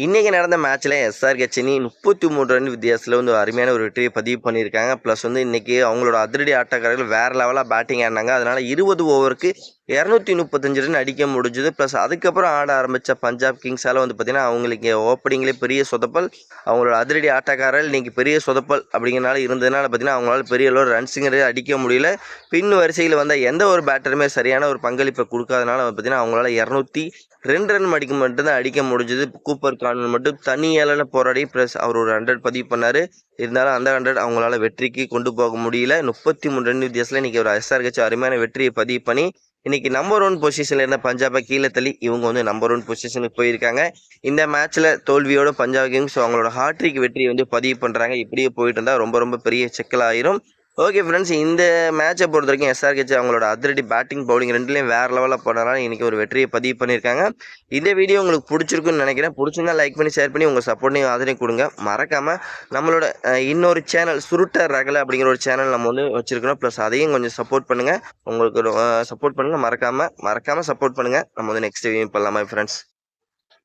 இன்னைக்கு நடந்த மேட்ச்ல எஸ்ஆர்ஹெச் அணி 33 ரன் வித்தியாசத்தில் வந்து ஒரு அருமையான ஒரு வெற்றியை பதிவு பண்ணியிருக்காங்க. ப்ளஸ் வந்து இன்னைக்கு அவங்களோட அதிரடி ஆட்டக்காரர்கள் வேற லெவலாக பேட்டிங் ஆடினாங்க. அதனால 20 ஓவருக்கு 235 ரன் அடிக்க முடிஞ்சுது. ப்ளஸ் அதுக்கப்புறம் ஆட ஆரம்பித்த பஞ்சாப் கிங்ஸால் வந்து பார்த்தீங்கன்னா அவங்களுக்கு ஓப்பனிங்லேயே பெரிய சொதப்பல். அவங்களோட அதிரடி ஆட்டக்காரர்கள் இன்னைக்கு பெரிய சொதப்பல் அப்படிங்கிறனால இருந்ததுனால பார்த்தீங்கன்னா அவங்களால பெரிய அளவு ரன்ஸுங்கிறது அடிக்க முடியல. பின் வரிசையில் வந்த எந்த ஒரு பேட்டருமே சரியான ஒரு பங்களிப்பை கொடுக்காதனால பார்த்தீங்கன்னா அவங்களால 202 ரன் மட்டும்தான் அடிக்க முடிஞ்சது. கூப்பர் கார்னர் மட்டும் தனியால போராடி ப்ளஸ் அவர் ஒரு 100 பதிவு பண்ணார். இருந்தாலும் அந்த 100 அவங்களால வெற்றிக்கு கொண்டு போக முடியல. 33 ரன் வித்தியாசத்தில் இன்னைக்கு ஒரு எஸ்ஆர்ஹெச் அருமையான வெற்றியை பதிவு பண்ணி இன்னைக்கு நம்பர் 1 பொசிஷன்ல இருந்த பஞ்சாபை கீழே தள்ளி இவங்க வந்து நம்பர் 1 பொசிஷனுக்கு போயிருக்காங்க. இந்த மேட்ச்ல தோல்வியோட பஞ்சாப் கிங்ஸ் அவங்களோட ஹாட்ரிக் வெற்றியை வந்து பதிவு பண்றாங்க. இப்படியே போயிட்டு இருந்தா ரொம்ப ரொம்ப பெரிய சிக்கல் ஆயிரும். ஓகே ஃப்ரெண்ட்ஸ், இந்த மேட்சை பொறுத்த வரைக்கும் எஸ்ஆர்ஹெச் அவங்களோட அதிரடி பேட்டிங் பவுலிங் ரெண்டுலேயும் வேறு லெவலில் போனதால இன்றைக்கி ஒரு வெற்றியை பதிவு பண்ணியிருக்காங்க. இந்த வீடியோ உங்களுக்கு பிடிச்சிருக்குன்னு நினைக்கிறேன். பிடிச்சிருந்தா லைக் பண்ணி ஷேர் பண்ணி உங்கள் சப்போர்ட்டையும் ஆதரவையும் கொடுங்க. மறக்காமல் நம்மளோட இன்னொரு சேனல் சுருட்ட ரகலை அப்படிங்கிற ஒரு சேனல் நம்ம வந்து வச்சுருக்கிறோம். ப்ளஸ் அதையும் கொஞ்சம் சப்போர்ட் பண்ணுங்கள். உங்களுக்கு சப்போர்ட் பண்ணுங்கள். மறக்காமல் சப்போர்ட் பண்ணுங்கள். நம்ம வந்து நெக்ஸ்ட் வீடியோ பண்ணலாமா ஃப்ரெண்ட்ஸ்?